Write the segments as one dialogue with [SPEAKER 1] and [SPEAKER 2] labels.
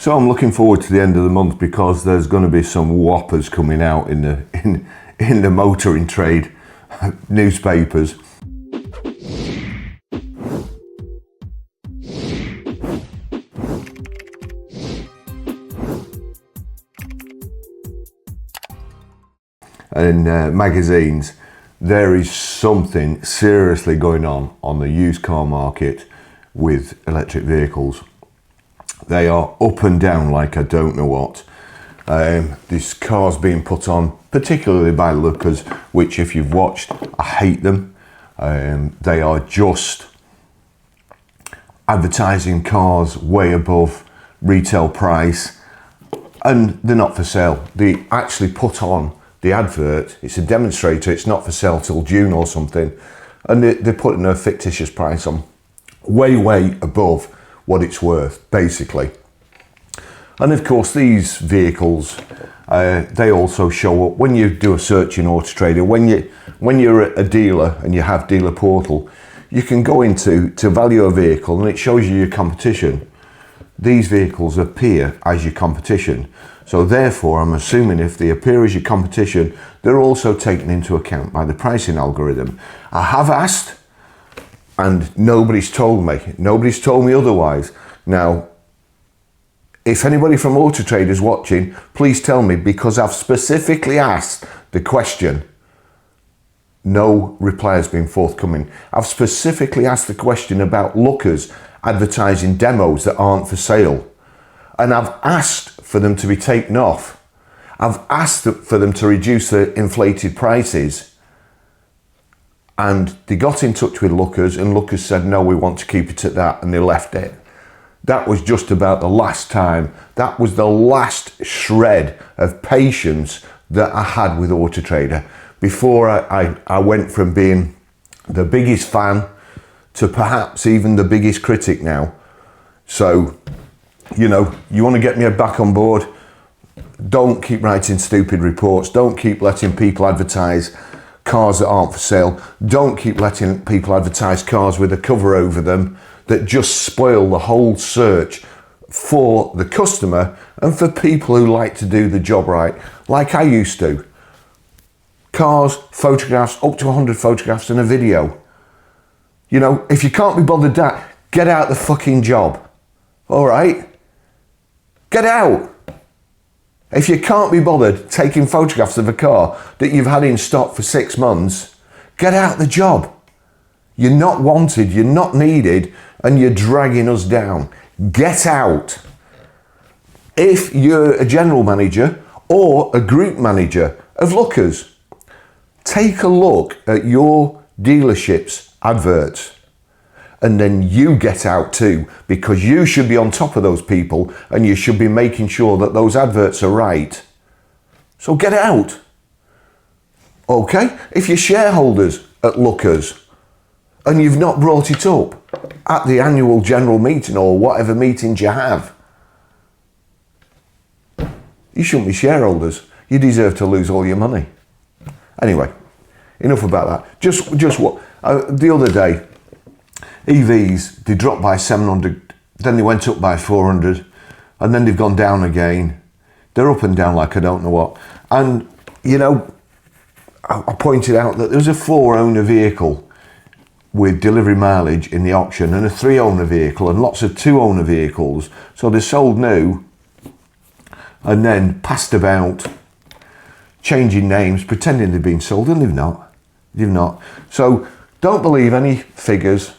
[SPEAKER 1] So I'm looking forward to the end of the month because there's going to be some whoppers coming out in the motoring trade newspapers. And magazines. There is something seriously going on the used car market with electric vehicles. They are up and down like I don't know what. This car's being put on, particularly by lookers, which if you've watched, I hate them. They are just advertising cars way above retail price, and they're not for sale. They actually put on the advert, it's a demonstrator, it's not for sale till June or something, and they're putting a fictitious price on, way above what it's worth, basically. And of course, these vehicles, they also show up when you do a search in Autotrader. When you're a dealer and you have dealer portal, you can go into value a vehicle and it shows you your competition. These vehicles appear as your competition. So therefore, I'm assuming if they appear as your competition, they're also taken into account by the pricing algorithm. I have asked, and nobody's told me. Nobody's told me otherwise. Now, if anybody from Autotrader is watching, please tell me, because I've specifically asked the question. No reply has been forthcoming. I've specifically asked the question about lookers advertising demos that aren't for sale. And I've asked for them to be taken off. I've asked for them to reduce the inflated prices. And they got in touch with lookers, and lookers said, no, we want to keep it at that, and they left it. That was just about the last time. That was the last shred of patience that I had with Autotrader before I went from being the biggest fan to perhaps even the biggest critic now. So, you know, you want to get me back on board, don't keep writing stupid reports. Don't keep letting people advertise cars that aren't for sale. Don't keep letting people advertise cars with a cover over them that just spoil the whole search for the customer and for people who like to do the job right, like I used to. Cars, photographs, up to 100 photographs and a video. You know, if you can't be bothered that, get out the fucking job. All right? Get out. If you can't be bothered taking photographs of a car that you've had in stock for 6 months, get out the job. You're not wanted, you're not needed, and you're dragging us down. Get out. If you're a general manager or a group manager of lookers, take a look at your dealership's adverts. And then you get out too, because you should be on top of those people and you should be making sure that those adverts are right. So get out. Okay? If you're shareholders at lookers and you've not brought it up at the annual general meeting or whatever meetings you have, you shouldn't be shareholders. You deserve to lose all your money. Anyway, enough about that. Just what the other day, EVs, they dropped by 700, then they went up by 400, and then they've gone down again. They're up and down like I don't know what. And, you know, I pointed out that there was a 4-owner vehicle with delivery mileage in the auction and a 3-owner vehicle and lots of 2-owner vehicles. So they're sold new and then passed about, changing names, pretending they've been sold, and they've not. They've not. So don't believe any figures,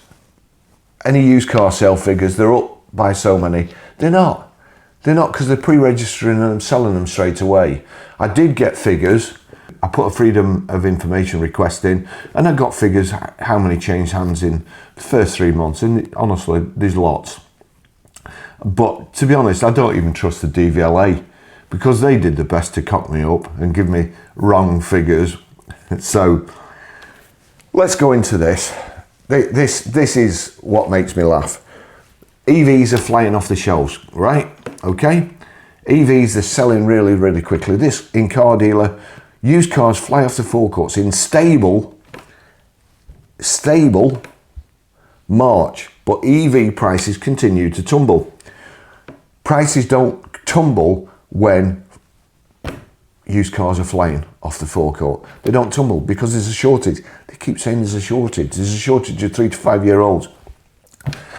[SPEAKER 1] any used car sale figures. They're up by so many. They're not. They're not, because they're pre-registering and selling them straight away. I did get figures. I put a freedom of information request in and I got figures how many changed hands in the first 3 months, and honestly there's lots. But to be honest, I don't even trust the DVLA, because they did the best to cock me up and give me wrong figures. So let's go into this. This is what makes me laugh. EVs are flying off the shelves, right? Okay? EVs are selling really, really quickly. This in car dealer, used cars fly off the forecourts in stable March, but EV prices continue to tumble. Prices don't tumble when used cars are flying off the forecourt. They don't tumble because there's a shortage. They keep saying there's a shortage. There's a shortage of 3 to 5 year olds.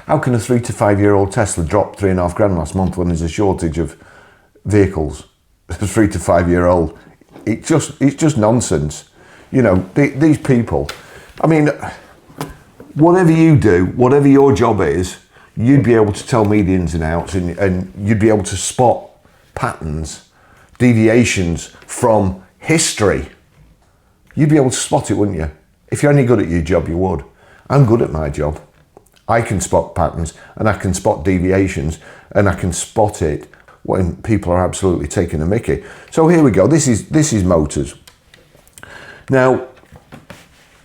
[SPEAKER 1] How can a 3 to 5 year old Tesla drop 3.5 grand last month when there's a shortage of vehicles? 3 to 5 year old. It's just nonsense. You know, these people, I mean, whatever you do, whatever your job is, you'd be able to tell me the ins and outs, and you'd be able to spot patterns, deviations from history. You'd be able to spot it, wouldn't you? If you're any good at your job, you would. I'm good at my job. I can spot patterns, and I can spot deviations, and I can spot it when people are absolutely taking a mickey. So here we go. This is Motors. Now,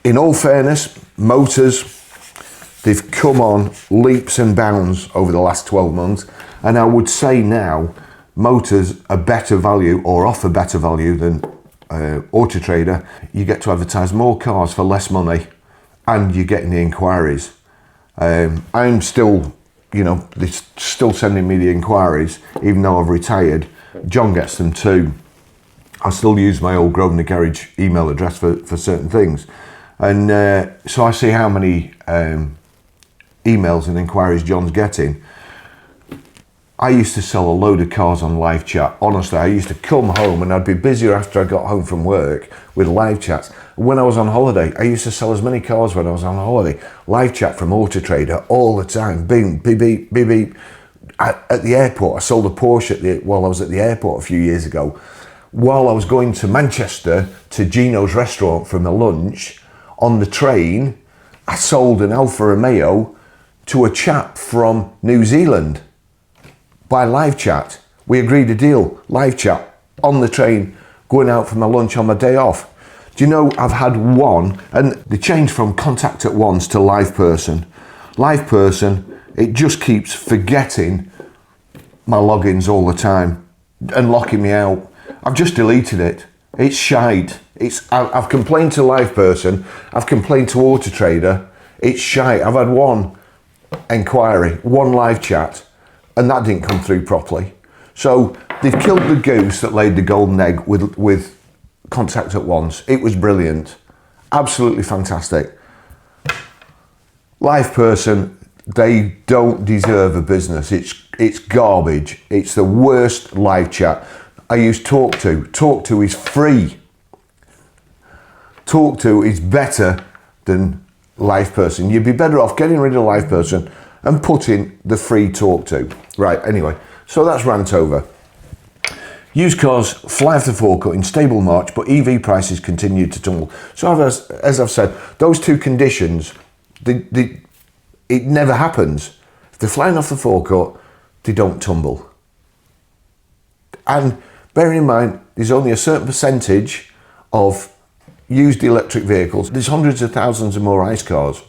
[SPEAKER 1] in all fairness, Motors, they've come on leaps and bounds over the last 12 months. And I would say now, Motors are better value, or offer better value than Autotrader. You get to advertise more cars for less money, and you're getting the inquiries. I'm still, you know, they're still sending me the inquiries, even though I've retired. John gets them too. I still use my old Grosvenor Garage email address for certain things. And so I see how many emails and inquiries John's getting. I used to sell a load of cars on live chat. Honestly, I used to come home and I'd be busier after I got home from work with live chats. When I was on holiday, I used to sell as many cars when I was on holiday. Live chat from Autotrader all the time. Bing, beep, beep, beep, beep. At the airport, I sold a Porsche while I was at the airport a few years ago. While I was going to Manchester to Gino's restaurant for my lunch, on the train, I sold an Alfa Romeo to a chap from New Zealand by live chat. We agreed a deal, live chat, on the train, going out for my lunch on my day off. Do you know, I've had one, and they changed from contact at once to live person. Live person, it just keeps forgetting my logins all the time and locking me out. I've just deleted it. It's shite. I've complained to live person, I've complained to Autotrader, it's shite. I've had one inquiry, one live chat, and that didn't come through properly. So they've killed the goose that laid the golden egg with contact at once. It was brilliant. Absolutely fantastic. Live person, they don't deserve a business. It's garbage. It's the worst live chat. I use Talk To. Talk To is free. Talk To is better than live person. You'd be better off getting rid of live person and putting the free Talk To. Right, anyway, so that's rant over. Used cars fly off the forecourt in stable March, but EV prices continue to tumble. So as I've said, those two conditions, it never happens. If they're flying off the forecourt, they don't tumble. And bearing in mind, there's only a certain percentage of used electric vehicles. There's hundreds of thousands of more ICE cars.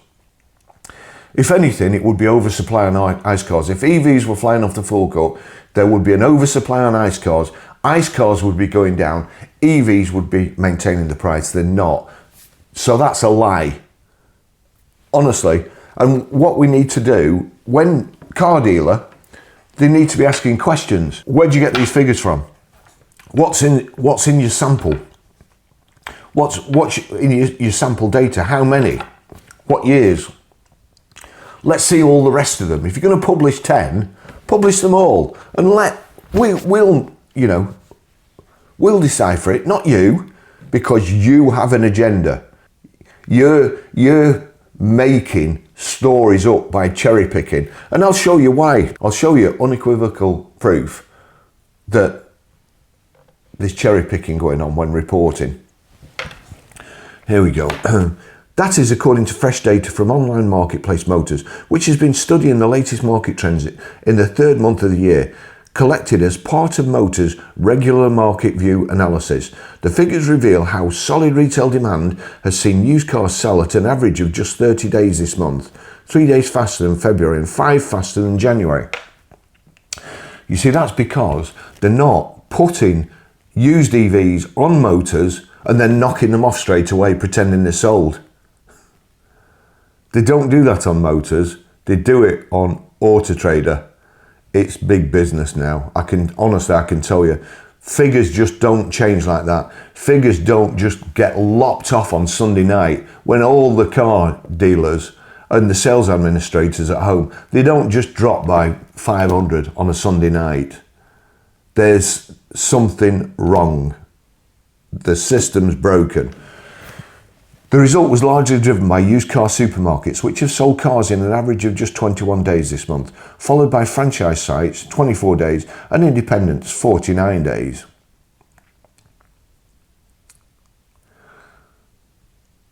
[SPEAKER 1] If anything, it would be oversupply on ICE cars. If EVs were flying off the forecourt, there would be an oversupply on ICE cars. ICE cars would be going down. EVs would be maintaining the price. They're not. So that's a lie. Honestly. And what we need to do, when car dealer, they need to be asking questions. Where do you get these figures from? What's in your sample? What's in your sample data? How many? What years? Let's see all the rest of them. If you're going to publish 10, publish them all, and we'll decipher it, not you, because you have an agenda. You're making stories up by cherry picking, and I'll show you why. I'll show you unequivocal proof that there's cherry picking going on when reporting. Here we go. That is according to fresh data from online marketplace Motors, which has been studying the latest market trends in the third month of the year, collected as part of Motors' regular market view analysis. The figures reveal how solid retail demand has seen used cars sell at an average of just 30 days this month, 3 days faster than February and 5 faster than January. You see, that's because they're not putting used EVs on Motors and then knocking them off straight away, pretending they're sold. They don't do that on Motors. They do it on Autotrader. it's big business now. I can tell you, figures just don't change like that. Figures don't just get lopped off on Sunday night when all the car dealers and the sales administrators at home, they don't just drop by 500 on a Sunday night. There's something wrong. The system's broken. The result was largely driven by used car supermarkets, which have sold cars in an average of just 21 days this month, followed by franchise sites, 24 days, and independents, 49 days.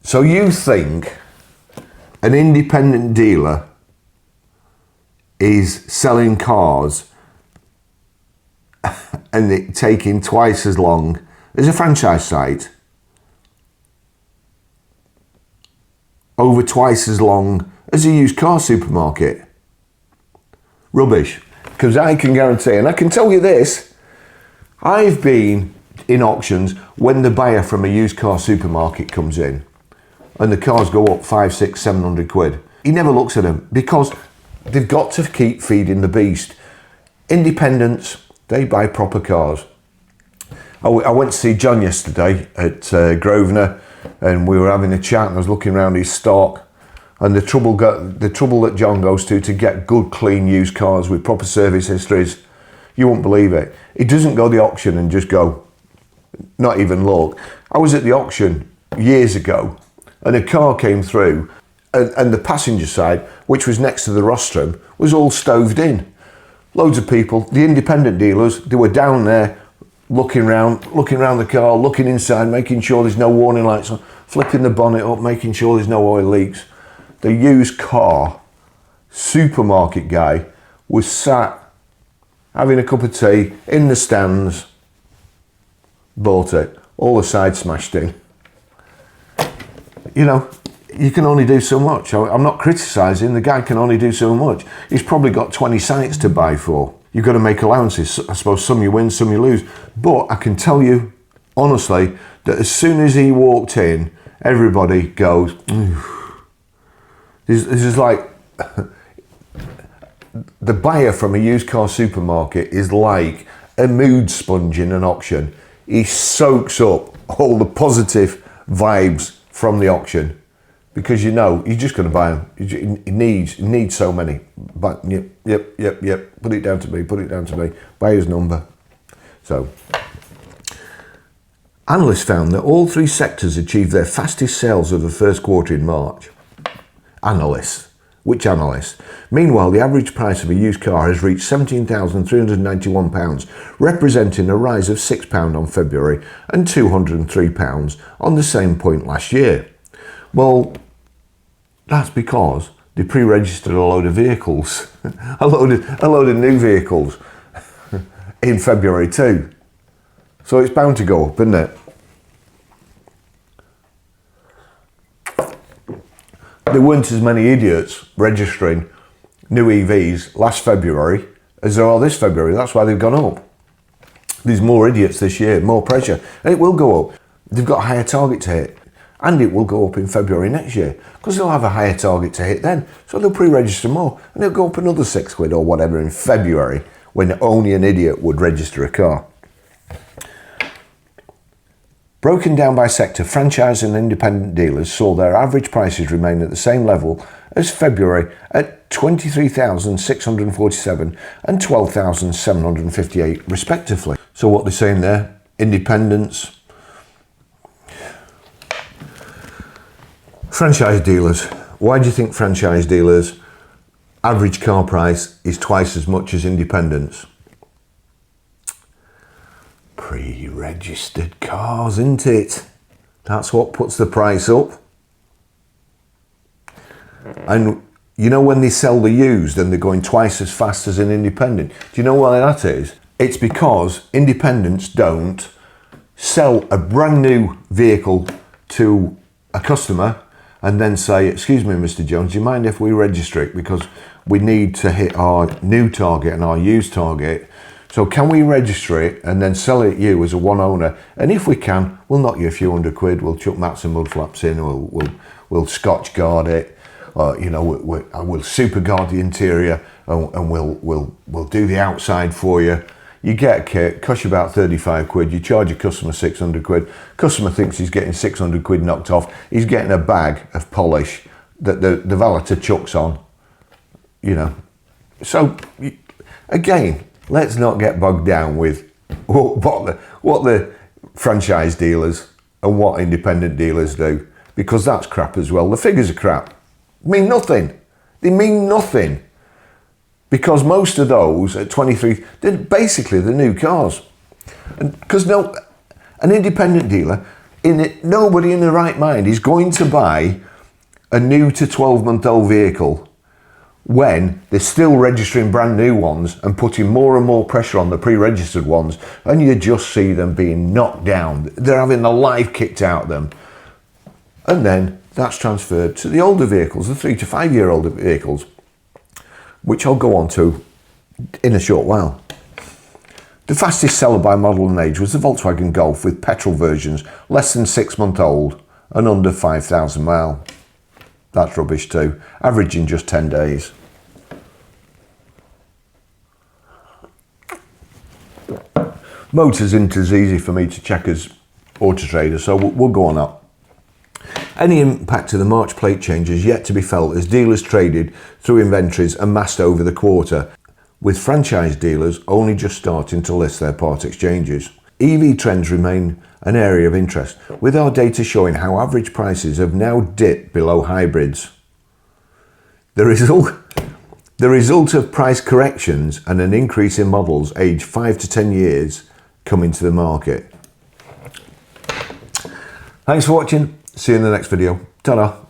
[SPEAKER 1] So you think an independent dealer is selling cars and it taking twice as long as a franchise site? Over twice as long as a used car supermarket? Rubbish. Because I can guarantee, and I can tell you this, I've been in auctions when the buyer from a used car supermarket comes in and the cars go up 500, 600, 700 quid. He never looks at them because they've got to keep feeding the beast. Independents, they buy proper cars. I went to see John yesterday at Grosvenor, and we were having a chat, and I was looking around his stock, and the trouble that John goes to get good, clean used cars with proper service histories, you won't believe it. He doesn't go to the auction and just go, not even look. I was at the auction years ago, and a car came through, and the passenger side, which was next to the rostrum, was all stoved in. Loads of people, the independent dealers, they were down there, looking around the car, looking inside, making sure there's no warning lights on, flipping the bonnet up, making sure there's no oil leaks. The used car supermarket guy was sat having a cup of tea in the stands, bought it, all the sides smashed in. You know, you can only do so much. I'm not criticising, the guy can only do so much. He's probably got 20 sites to buy for. You've got to make allowances. I suppose some you win, some you lose. But I can tell you, honestly, that as soon as he walked in, everybody goes, this is like, the buyer from a used car supermarket is like a mood sponge in an auction. He soaks up all the positive vibes from the auction. Because you know, you're just going to buy them. He needs so many. But yep. Put it down to me. Buyer's number. So, analysts found that all three sectors achieved their fastest sales of the first quarter in March. Analysts. Which analysts? Meanwhile, the average price of a used car has reached £17,391, representing a rise of £6 on February and £203 on the same point last year. Well, that's because they pre-registered a load of vehicles, a load of new vehicles in February too. So it's bound to go up, isn't it? There weren't as many idiots registering new EVs last February as there are this February. That's why they've gone up. There's more idiots this year, more pressure, and it will go up. They've got a higher target to hit. And it will go up in February next year because they'll have a higher target to hit then. So they'll pre-register more and it'll go up another £6 or whatever in February when only an idiot would register a car. Broken down by sector, franchise and independent dealers saw their average prices remain at the same level as February at $23,647 and $12,758 respectively. So what they're saying there, independents, franchise dealers. Why do you think franchise dealers' average car price is twice as much as independents? Pre-registered cars, isn't it? That's what puts the price up. And you know when they sell the used and they're going twice as fast as an independent, do you know why that is? It's because independents don't sell a brand new vehicle to a customer and then say, excuse me, Mr. Jones, do you mind if we register it? Because we need to hit our new target and our used target. So can we register it and then sell it you as a one owner? And if we can, we'll knock you a few £100, we'll chuck mats and mud flaps in, we'll Scotch guard it, you know, I will super guard the interior, and we'll do the outside for you. You get a kit, costs you about 35 quid, you charge your customer 600 quid. Customer thinks he's getting 600 quid knocked off. He's getting a bag of polish that the valeter chucks on, you know. So, again, let's not get bogged down with what the franchise dealers and what independent dealers do, because that's crap as well. The figures are crap. Mean nothing. They mean nothing. Because most of those at 23, they're basically the new cars. Because an independent dealer, nobody in their right mind is going to buy a new to 12-month-old vehicle when they're still registering brand new ones and putting more and more pressure on the pre-registered ones, and you just see them being knocked down. They're having the life kicked out of them. And then that's transferred to the older vehicles, the 3 to 5 year old vehicles, which I'll go on to in a short while. The fastest seller by model and age was the Volkswagen Golf with petrol versions less than 6 months old and under 5,000 mile. That's rubbish too, averaging just 10 days. Motors isn't as easy for me to check as Autotrader, so we'll go on up. Any impact of the March plate change is yet to be felt as dealers traded through inventories amassed over the quarter, with franchise dealers only just starting to list their part exchanges. EV trends remain an area of interest, with our data showing how average prices have now dipped below hybrids. The result of price corrections and an increase in models aged 5 to 10 years coming to the market. Thanks for watching. See you in the next video. Ta-da.